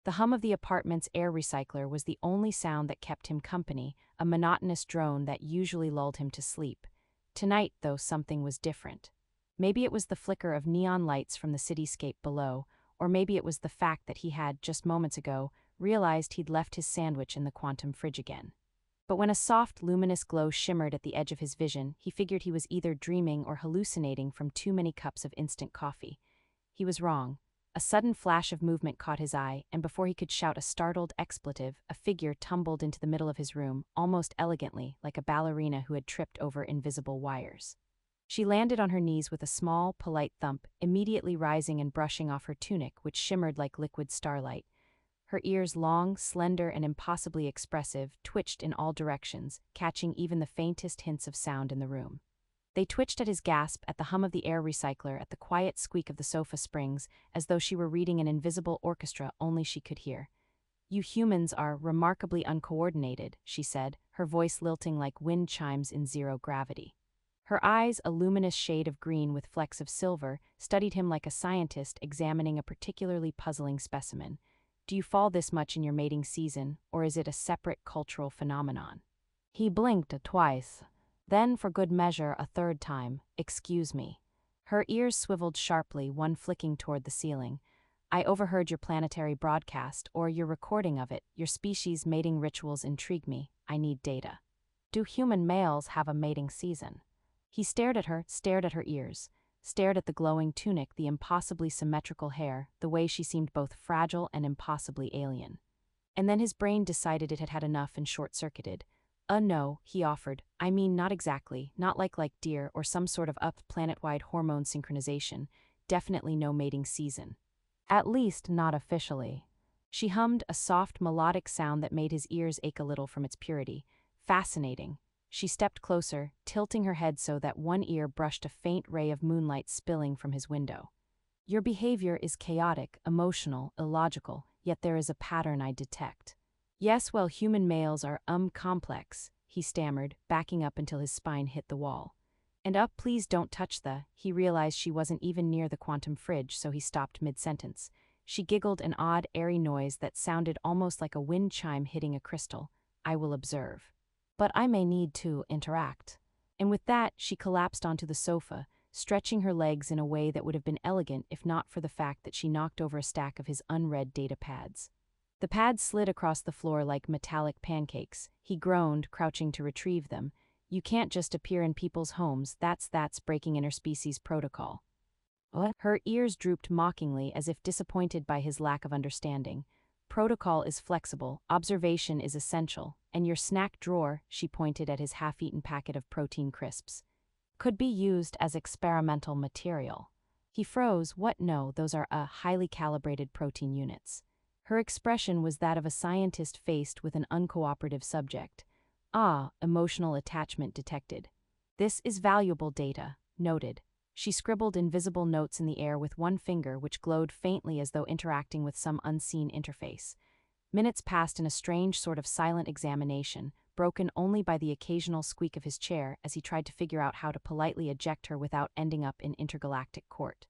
The hum of the apartment's air recycler was the only sound that kept him company, a monotonous drone that usually lulled him to sleep. Tonight, though, something was different. Maybe it was the flicker of neon lights from the cityscape below, or maybe it was the fact that he had, just moments ago, realized he'd left his sandwich in the quantum fridge again. But when a soft, luminous glow shimmered at the edge of his vision, he figured he was either dreaming or hallucinating from too many cups of instant coffee. He was wrong. A sudden flash of movement caught his eye, and before he could shout a startled expletive, a figure tumbled into the middle of his room, almost elegantly, like a ballerina who had tripped over invisible wires. She landed on her knees with a small, polite thump, immediately rising and brushing off her tunic, which shimmered like liquid starlight. Her ears, long, slender, and impossibly expressive, twitched in all directions, catching even the faintest hints of sound in the room. They twitched at his gasp, at the hum of the air recycler, at the quiet squeak of the sofa springs, as though she were reading an invisible orchestra only she could hear. "You humans are remarkably uncoordinated," she said, her voice lilting like wind chimes in zero gravity. Her eyes, a luminous shade of green with flecks of silver, studied him like a scientist examining a particularly puzzling specimen. "Do you fall this much in your mating season, or is it a separate cultural phenomenon?" He blinked twice. Then, for good measure, a third time. "Excuse me." Her ears swiveled sharply, one flicking toward the ceiling. "I overheard your planetary broadcast, or your recording of it. Your species' mating rituals intrigue me. I need data. Do human males have a mating season?" He stared at her ears, stared at the glowing tunic, the impossibly symmetrical hair, the way she seemed both fragile and impossibly alien. And then his brain decided it had had enough and short-circuited. No," he offered. "I mean, not exactly, not like deer or some sort of planet-wide hormone synchronization. Definitely no mating season. At least not officially." She hummed, a soft, melodic sound that made his ears ache a little from its purity. "Fascinating." She stepped closer, tilting her head so that one ear brushed a faint ray of moonlight spilling from his window. "Your behavior is chaotic, emotional, illogical, yet there is a pattern I detect." "Yes, well, human males are, complex," he stammered, backing up until his spine hit the wall. "And please don't touch the—" He realized she wasn't even near the quantum fridge, so he stopped mid-sentence. She giggled, an odd, airy noise that sounded almost like a wind chime hitting a crystal. "I will observe. But I may need to interact." And with that, she collapsed onto the sofa, stretching her legs in a way that would have been elegant if not for the fact that she knocked over a stack of his unread data pads. The pads slid across the floor like metallic pancakes. He groaned, crouching to retrieve them. "You can't just appear in people's homes, that's breaking interspecies protocol." What? Her ears drooped mockingly as if disappointed by his lack of understanding. "Protocol is flexible, observation is essential, and your snack drawer," she pointed at his half-eaten packet of protein crisps, "could be used as experimental material." He froze. "What? No, those are, highly calibrated protein units." Her expression was that of a scientist faced with an uncooperative subject. Emotional attachment detected. "This is valuable data. Noted." She scribbled invisible notes in the air with one finger, which glowed faintly as though interacting with some unseen interface. Minutes passed in a strange sort of silent examination, broken only by the occasional squeak of his chair as he tried to figure out how to politely eject her without ending up in intergalactic court.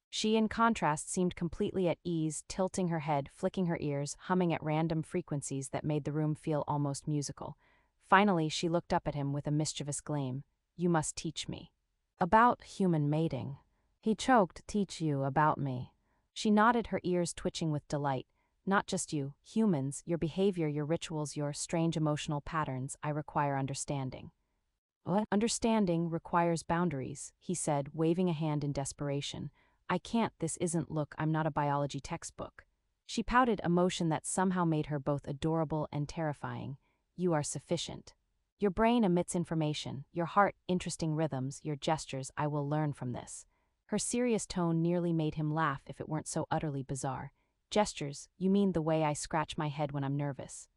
She, in contrast, seemed completely at ease, tilting her head, flicking her ears, humming at random frequencies that made the room feel almost musical. Finally, she looked up at him with a mischievous gleam. "You must teach me." "About human mating." He choked. "Teach you about me." She nodded, her ears twitching with delight. "Not just you, humans, your behavior, your rituals, your strange emotional patterns. I require understanding." "What?" "Understanding requires boundaries," he said, waving a hand in desperation. "I can't, this isn't, look, I'm not a biology textbook." She pouted, a motion that somehow made her both adorable and terrifying. "You are sufficient. Your brain emits information, your heart, interesting rhythms, your gestures, I will learn from this." Her serious tone nearly made him laugh if it weren't so utterly bizarre. "Gestures, you mean the way I scratch my head when I'm nervous?"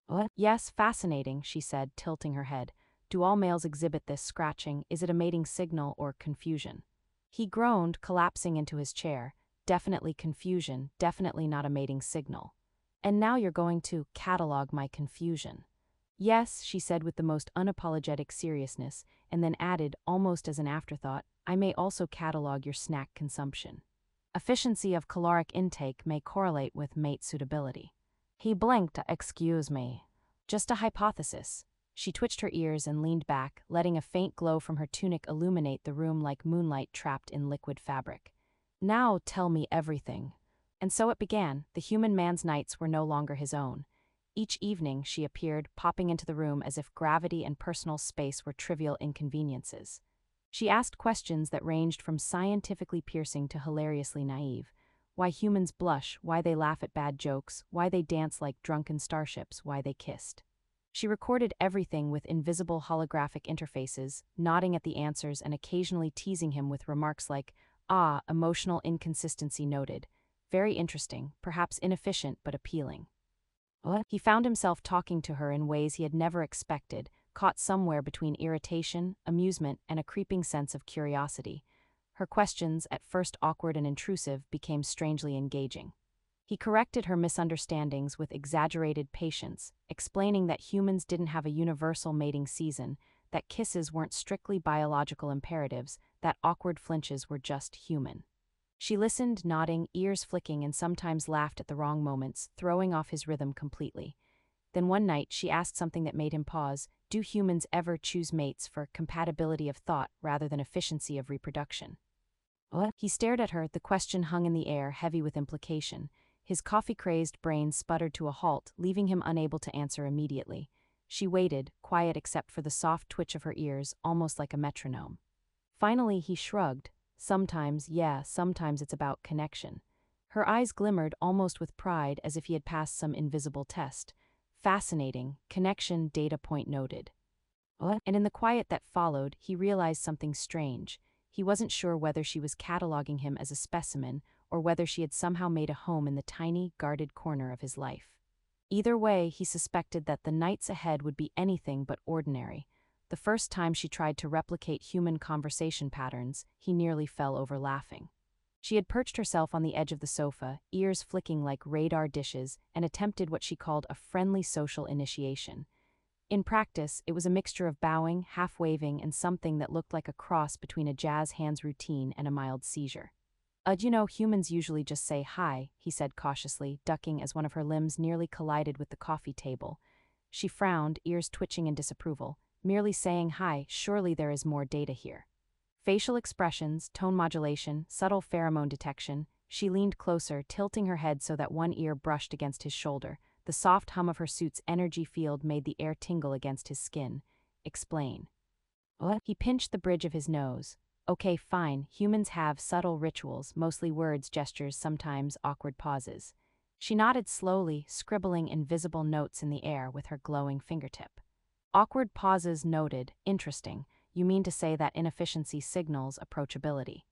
"What?" "Yes, fascinating," she said, tilting her head. "Do all males exhibit this scratching? Is it a mating signal or confusion?" He groaned, collapsing into his chair. "Definitely confusion, definitely not a mating signal." "And now you're going to catalog my confusion." "Yes," she said with the most unapologetic seriousness, and then added, almost as an afterthought, "I may also catalog your snack consumption." Efficiency of caloric intake may correlate with mate suitability. He blinked. Excuse me. Just a hypothesis. She twitched her ears and leaned back, letting a faint glow from her tunic illuminate the room like moonlight trapped in liquid fabric. Now tell me everything. And so it began. The human man's nights were no longer his own. Each evening she appeared, popping into the room as if gravity and personal space were trivial inconveniences. She asked questions that ranged from scientifically piercing to hilariously naive. Why humans blush, why they laugh at bad jokes, why they dance like drunken starships, why they kissed. She recorded everything with invisible holographic interfaces, nodding at the answers and occasionally teasing him with remarks like, emotional inconsistency noted. Very interesting, perhaps inefficient but appealing. What? He found himself talking to her in ways he had never expected, caught somewhere between irritation, amusement, and a creeping sense of curiosity. Her questions, at first awkward and intrusive, became strangely engaging. He corrected her misunderstandings with exaggerated patience, explaining that humans didn't have a universal mating season, that kisses weren't strictly biological imperatives, that awkward flinches were just human. She listened, nodding, ears flicking, and sometimes laughed at the wrong moments, throwing off his rhythm completely. Then one night she asked something that made him pause. Do humans ever choose mates for compatibility of thought rather than efficiency of reproduction? What? He stared at her, the question hung in the air, heavy with implication. His coffee-crazed brain sputtered to a halt, leaving him unable to answer immediately. She waited, quiet except for the soft twitch of her ears, almost like a metronome. Finally he shrugged. Sometimes it's about connection. Her eyes glimmered almost with pride, as if he had passed some invisible test. Fascinating, connection, data point noted. What? And in the quiet that followed, he realized something strange. He wasn't sure whether she was cataloging him as a specimen, or whether she had somehow made a home in the tiny, guarded corner of his life. Either way, he suspected that the nights ahead would be anything but ordinary. The first time she tried to replicate human conversation patterns, he nearly fell over laughing. She had perched herself on the edge of the sofa, ears flicking like radar dishes, and attempted what she called a friendly social initiation. In practice, it was a mixture of bowing, half-waving, and something that looked like a cross between a jazz hands routine and a mild seizure. Humans usually just say hi, he said cautiously, ducking as one of her limbs nearly collided with the coffee table. She frowned, ears twitching in disapproval. Merely saying hi, surely there is more data here. Facial expressions, tone modulation, subtle pheromone detection. She leaned closer, tilting her head so that one ear brushed against his shoulder. The soft hum of her suit's energy field made the air tingle against his skin. Explain. What? He pinched the bridge of his nose. Okay, fine, humans have subtle rituals, mostly words, gestures, sometimes awkward pauses. She nodded slowly, scribbling invisible notes in the air with her glowing fingertip. Awkward pauses noted. Interesting. You mean to say that inefficiency signals approachability?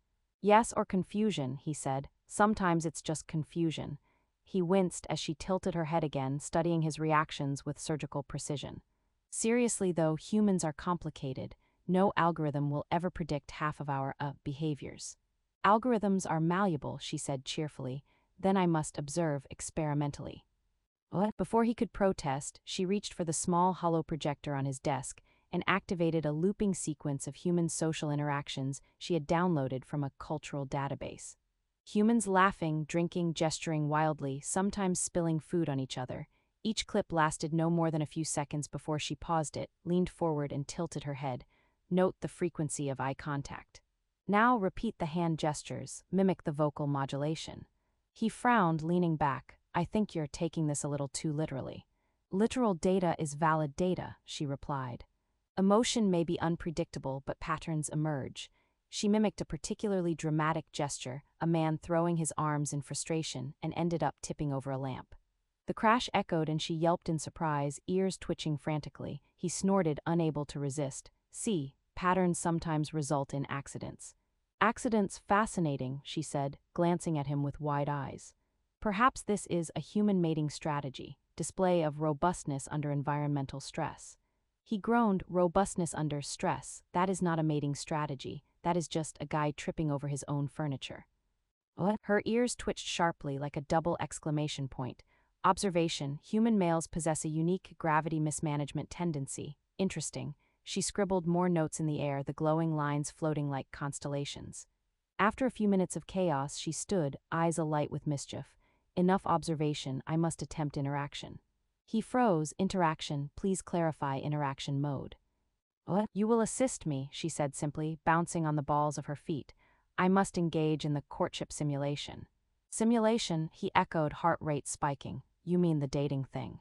Yes, or confusion, he said. Sometimes it's just confusion. He winced as she tilted her head again, studying his reactions with surgical precision. Seriously though, humans are complicated. No algorithm will ever predict half of our behaviors. Algorithms are malleable, she said cheerfully. Then I must observe experimentally. What? Before he could protest, she reached for the small hollow projector on his desk and activated a looping sequence of human social interactions she had downloaded from a cultural database. Humans laughing, drinking, gesturing wildly, sometimes spilling food on each other. Each clip lasted no more than a few seconds before she paused it, leaned forward and tilted her head. Note the frequency of eye contact. Now repeat the hand gestures, mimic the vocal modulation. He frowned, leaning back. I think you're taking this a little too literally. Literal data is valid data, she replied. Emotion may be unpredictable, but patterns emerge. She mimicked a particularly dramatic gesture, a man throwing his arms in frustration, and ended up tipping over a lamp. The crash echoed and she yelped in surprise, ears twitching frantically. He snorted, unable to resist. See, patterns sometimes result in accidents. Accidents fascinating, she said, glancing at him with wide eyes. Perhaps this is a human mating strategy, display of robustness under environmental stress. He groaned, robustness under stress. That is not a mating strategy. That is just a guy tripping over his own furniture. What? Her ears twitched sharply like a double exclamation point. Observation, human males possess a unique gravity mismanagement tendency. Interesting. She scribbled more notes in the air, the glowing lines floating like constellations. After a few minutes of chaos, she stood, eyes alight with mischief. Enough observation, I must attempt interaction. He froze. Interaction, please clarify interaction mode. What? You will assist me, she said simply, bouncing on the balls of her feet. I must engage in the courtship simulation. Simulation, he echoed, heart rate spiking. You mean the dating thing?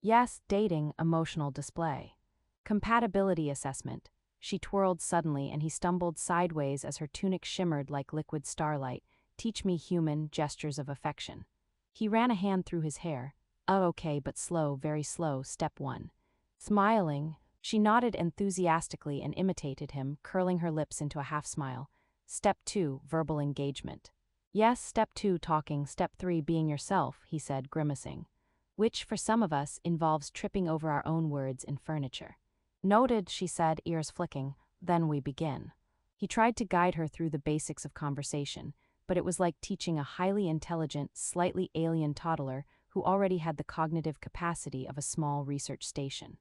Yes, dating, emotional display. Compatibility assessment. She twirled suddenly and he stumbled sideways as her tunic shimmered like liquid starlight. Teach me human gestures of affection. He ran a hand through his hair. Oh, okay, but slow, very slow. Step 1. Smiling. She nodded enthusiastically and imitated him, curling her lips into a half smile. Step 2, verbal engagement. Yes, step 2, talking. Step 3, being yourself, he said, grimacing. Which, for some of us, involves tripping over our own words in furniture. Noted, she said, ears flicking. Then we begin. He tried to guide her through the basics of conversation, but it was like teaching a highly intelligent, slightly alien toddler who already had the cognitive capacity of a small research station.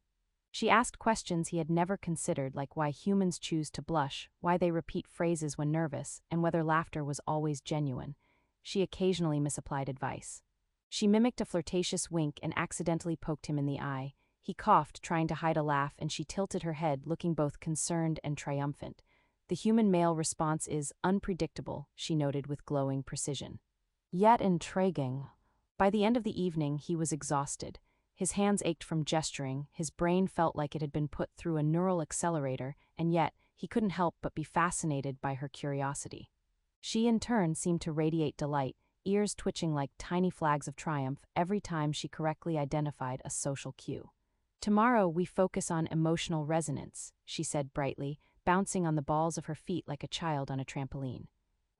She asked questions he had never considered, like why humans choose to blush, why they repeat phrases when nervous, and whether laughter was always genuine. She occasionally misapplied advice. She mimicked a flirtatious wink and accidentally poked him in the eye. He coughed, trying to hide a laugh, and she tilted her head, looking both concerned and triumphant. The human male response is unpredictable, she noted with glowing precision. Yet intriguing. By the end of the evening, he was exhausted. His hands ached from gesturing, his brain felt like it had been put through a neural accelerator, and yet, he couldn't help but be fascinated by her curiosity. She, in turn, seemed to radiate delight, ears twitching like tiny flags of triumph every time she correctly identified a social cue. Tomorrow we focus on emotional resonance, she said brightly, bouncing on the balls of her feet like a child on a trampoline.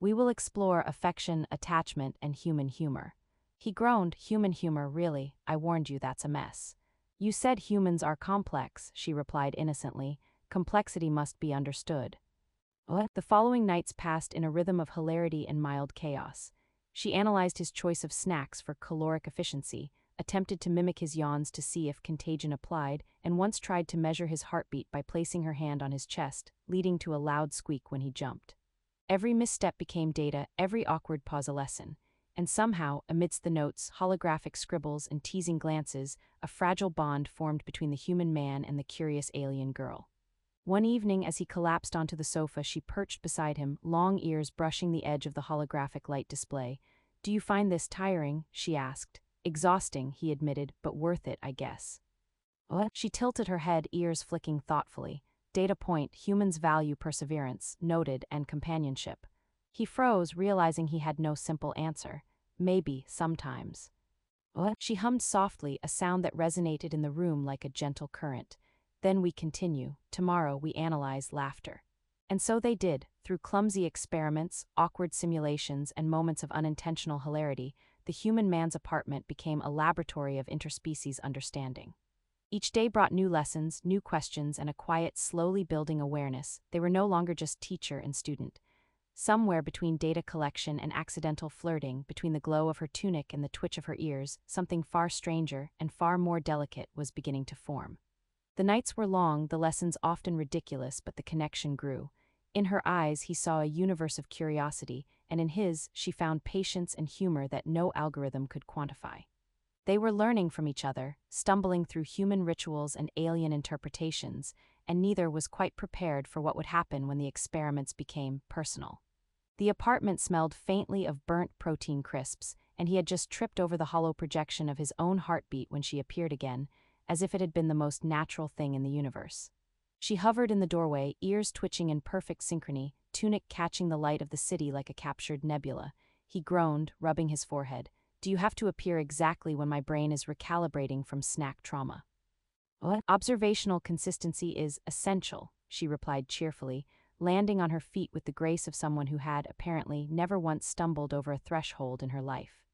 We will explore affection, attachment, and human humor. He groaned. Human humor, really? I warned you that's a mess. You said humans are complex, she replied innocently. Complexity must be understood. What? The following nights passed in a rhythm of hilarity and mild chaos. She analyzed his choice of snacks for caloric efficiency, attempted to mimic his yawns to see if contagion applied, and once tried to measure his heartbeat by placing her hand on his chest, leading to a loud squeak when he jumped. Every misstep became data, every awkward pause a lesson. And somehow, amidst the notes, holographic scribbles, and teasing glances, a fragile bond formed between the human man and the curious alien girl. One evening, as he collapsed onto the sofa, she perched beside him, long ears brushing the edge of the holographic light display. Do you find this tiring? She asked. Exhausting, he admitted, but worth it, I guess. What? She tilted her head, ears flicking thoughtfully. Data point, humans value perseverance, noted, and companionship. He froze, realizing he had no simple answer. Maybe, sometimes. What? She hummed softly, a sound that resonated in the room like a gentle current. Then we continue. Tomorrow we analyze laughter. And so they did. Through clumsy experiments, awkward simulations, and moments of unintentional hilarity, the human man's apartment became a laboratory of interspecies understanding. Each day brought new lessons, new questions, and a quiet, slowly building awareness. They were no longer just teacher and student. Somewhere between data collection and accidental flirting, between the glow of her tunic and the twitch of her ears, something far stranger and far more delicate was beginning to form. The nights were long, the lessons often ridiculous, but the connection grew. In her eyes, he saw a universe of curiosity, and in his, she found patience and humor that no algorithm could quantify. They were learning from each other, stumbling through human rituals and alien interpretations, and neither was quite prepared for what would happen when the experiments became personal. The apartment smelled faintly of burnt protein crisps, and he had just tripped over the hollow projection of his own heartbeat when she appeared again, as if it had been the most natural thing in the universe. She hovered in the doorway, ears twitching in perfect synchrony, tunic catching the light of the city like a captured nebula. He groaned, rubbing his forehead. Do you have to appear exactly when my brain is recalibrating from snack trauma? What? Observational consistency is essential, she replied cheerfully, landing on her feet with the grace of someone who had, apparently, never once stumbled over a threshold in her life.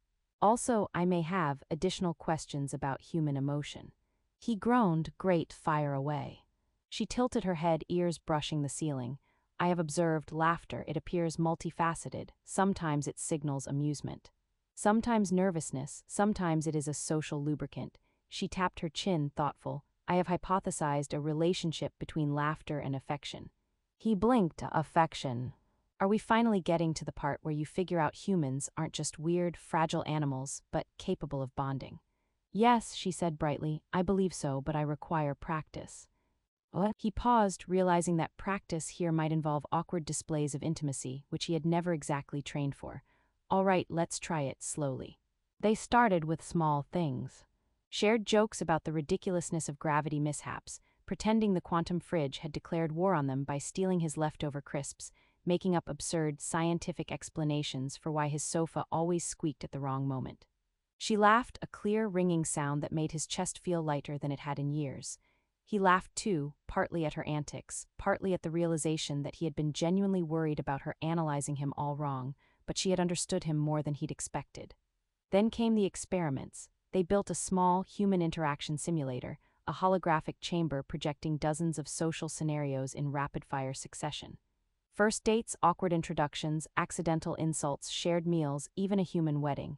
Also, I may have additional questions about human emotion. He groaned, great, fire away. She tilted her head, ears brushing the ceiling. I have observed laughter. It appears multifaceted. Sometimes it signals amusement. Sometimes nervousness. Sometimes it is a social lubricant. She tapped her chin, thoughtful. I have hypothesized a relationship between laughter and affection. He blinked. Affection. Are we finally getting to the part where you figure out humans aren't just weird, fragile animals, but capable of bonding? Yes, she said brightly, I believe so, but I require practice. What? He paused, realizing that practice here might involve awkward displays of intimacy, which he had never exactly trained for. All right, let's try it slowly. They started with small things. Shared jokes about the ridiculousness of gravity mishaps, pretending the quantum fridge had declared war on them by stealing his leftover crisps, making up absurd scientific explanations for why his sofa always squeaked at the wrong moment. She laughed, a clear, ringing sound that made his chest feel lighter than it had in years. He laughed too, partly at her antics, partly at the realization that he had been genuinely worried about her analyzing him all wrong, but she had understood him more than he'd expected. Then came the experiments. They built a small, human interaction simulator, a holographic chamber projecting dozens of social scenarios in rapid-fire succession. First dates, awkward introductions, accidental insults, shared meals, even a human wedding.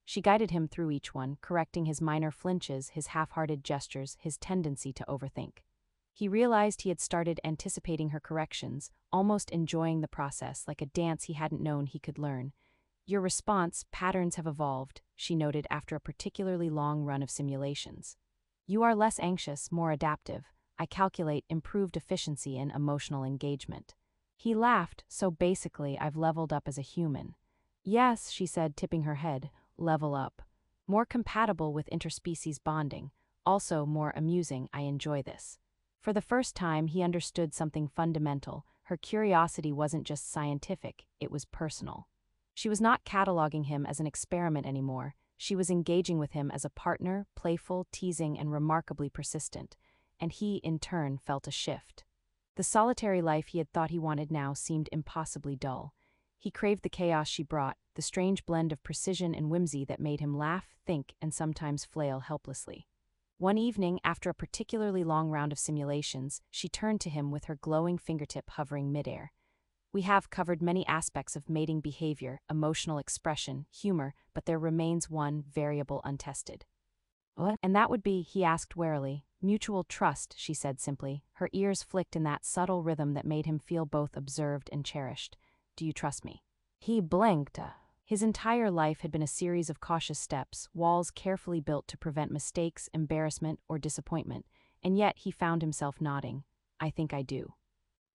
She guided him through each one, correcting his minor flinches, his half-hearted gestures, his tendency to overthink. He realized he had started anticipating her corrections, almost enjoying the process like a dance he hadn't known he could learn. Your response patterns have evolved, she noted after a particularly long run of simulations. You are less anxious, more adaptive. I calculate improved efficiency and emotional engagement. He laughed, so basically I've leveled up as a human. Yes, she said, tipping her head. Level up. More compatible with interspecies bonding, also more amusing. I enjoy this. For the first time, he understood something fundamental. Her curiosity wasn't just scientific, it was personal. She was not cataloging him as an experiment anymore. She was engaging with him as a partner, playful, teasing, and remarkably persistent. And he, in turn, felt a shift. The solitary life he had thought he wanted now seemed impossibly dull. He craved the chaos she brought, the strange blend of precision and whimsy that made him laugh, think, and sometimes flail helplessly. One evening, after a particularly long round of simulations, she turned to him with her glowing fingertip hovering midair. We have covered many aspects of mating behavior, emotional expression, humor, but there remains one variable untested. What? And that would be, he asked warily. Mutual trust, she said simply. Her ears flicked in that subtle rhythm that made him feel both observed and cherished. Do you trust me? He blinked. His entire life had been a series of cautious steps, walls carefully built to prevent mistakes, embarrassment, or disappointment, and yet he found himself nodding. I think I do.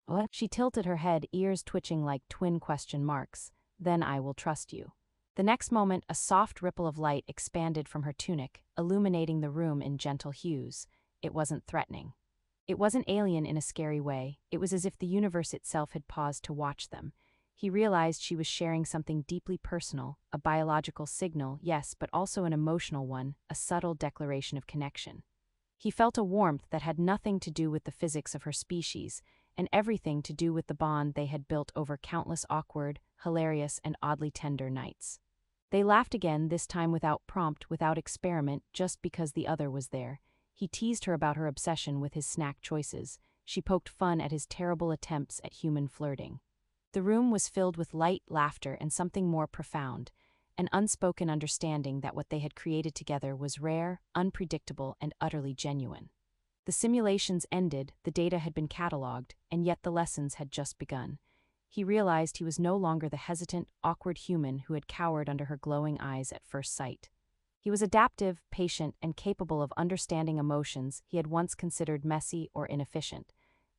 What? She tilted her head, ears twitching like twin question marks. Then I will trust you. The next moment, a soft ripple of light expanded from her tunic, illuminating the room in gentle hues. It wasn't threatening. It wasn't alien in a scary way. It was as if the universe itself had paused to watch them. He realized she was sharing something deeply personal, a biological signal, yes, but also an emotional one, a subtle declaration of connection. He felt a warmth that had nothing to do with the physics of her species, and everything to do with the bond they had built over countless awkward, hilarious, and oddly tender nights. They laughed again, this time without prompt, without experiment, just because the other was there. He teased her about her obsession with his snack choices. She poked fun at his terrible attempts at human flirting. The room was filled with light, laughter, and something more profound, an unspoken understanding that what they had created together was rare, unpredictable, and utterly genuine. The simulations ended, the data had been catalogued, and yet the lessons had just begun. He realized he was no longer the hesitant, awkward human who had cowered under her glowing eyes at first sight. He was adaptive, patient, and capable of understanding emotions he had once considered messy or inefficient.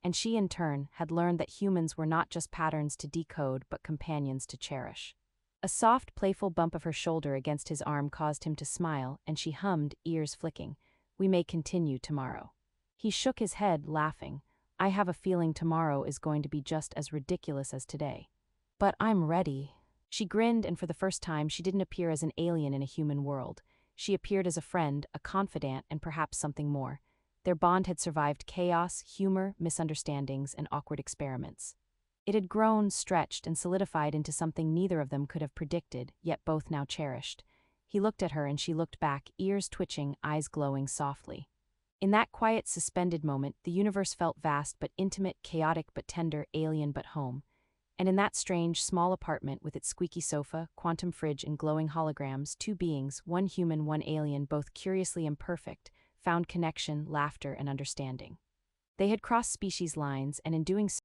And she, in turn, had learned that humans were not just patterns to decode but companions to cherish. A soft, playful bump of her shoulder against his arm caused him to smile, and she hummed, ears flicking, "We may continue tomorrow." He shook his head, laughing. "I have a feeling tomorrow is going to be just as ridiculous as today. But I'm ready." She grinned, and for the first time she didn't appear as an alien in a human world. She appeared as a friend, a confidant, and perhaps something more. Their bond had survived chaos, humor, misunderstandings, and awkward experiments. It had grown, stretched, and solidified into something neither of them could have predicted, yet both now cherished. He looked at her and she looked back, ears twitching, eyes glowing softly. In that quiet, suspended moment, the universe felt vast but intimate, chaotic but tender, alien but home. And in that strange, small apartment with its squeaky sofa, quantum fridge, and glowing holograms, two beings, one human, one alien, both curiously imperfect, found connection, laughter, and understanding. They had crossed species lines, and in doing so,